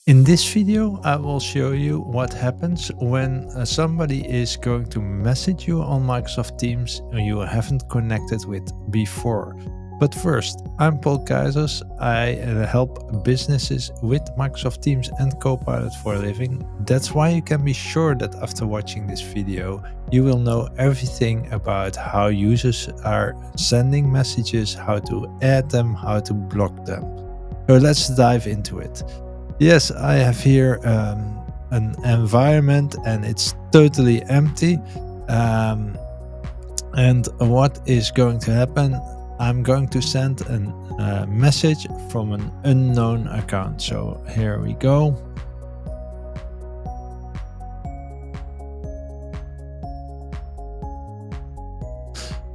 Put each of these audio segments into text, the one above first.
In this video, I will show you what happens when somebody is going to message you on Microsoft Teams you haven't connected with before. But first, I'm Paul Keizers. I help businesses with Microsoft Teams and Copilot for a living. That's why you can be sure that after watching this video, you will know everything about how users are sending messages, how to add them, how to block them. So let's dive into it. Yes, I have here an environment and it's totally empty. And what is going to happen? I'm going to send a message from an unknown account. So here we go.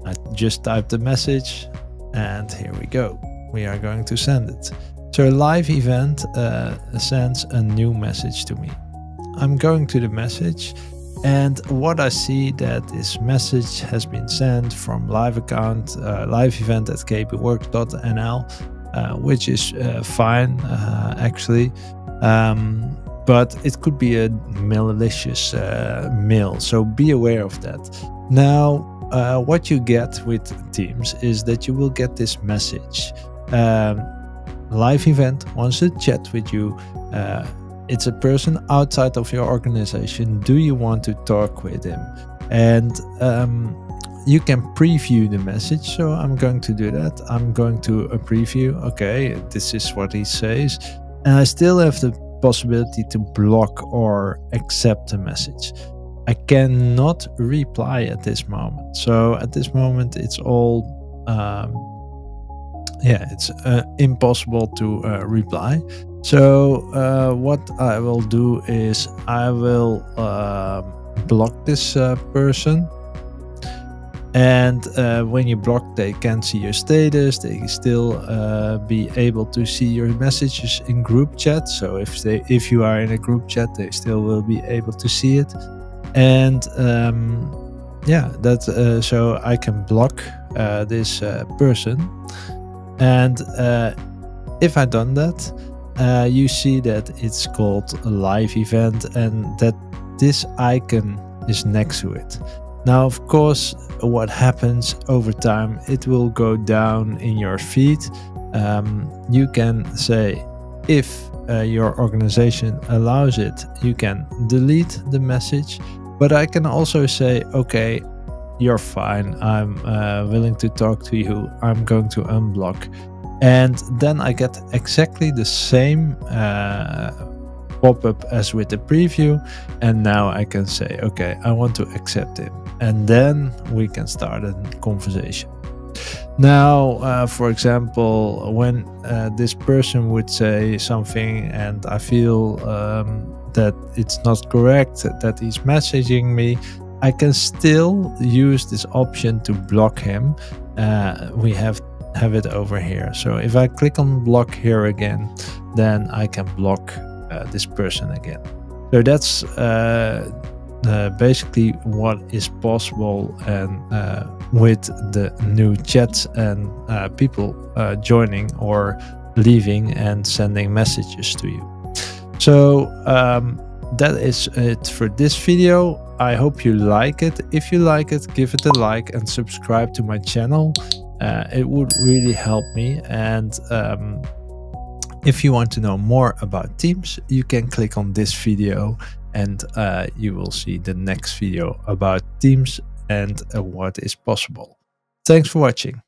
I just typed the message and here we go. We are going to send it. So a live event sends a new message to me. I'm going to the message and what I see that this message has been sent from live account, live event at kpworks.nl, which is fine actually. But it could be a malicious mail, so be aware of that. Now, what you get with Teams is that you will get this message. Live event wants to chat with you. It's a person outside of your organization. Do you want to talk with him? And you can preview the message. So I'm going to do that. I'm going to preview. Okay, this is what he says. And I still have the possibility to block or accept the message. I cannot reply at this moment. So at this moment, it's all it's impossible to reply. So what I will do is I will block this person. And when you block, they can see your status. They can still be able to see your messages in group chat. So if you are in a group chat, they still will be able to see it. And so I can block this person. And if I done that, you see that it's called a live event and that this icon is next to it. Now, of course, what happens over time, it will go down in your feed. You can say, if your organization allows it, you can delete the message. But I can also say, okay, you're fine. I'm willing to talk to you. I'm going to unblock. And then I get exactly the same pop-up as with the preview. And now I can say, okay, I want to accept him. And then we can start a conversation. Now, for example, when this person would say something and I feel that it's not correct, that he's messaging me, I can still use this option to block him. We have it over here. So if I click on block here again, then I can block this person again. So that's basically what is possible and with the new chats and people joining or leaving and sending messages to you. So that is it for this video. I hope you like it. If you like it, give it a like and subscribe to my channel. It would really help me. And if you want to know more about Teams, you can click on this video and you will see the next video about Teams and what is possible. Thanks for watching.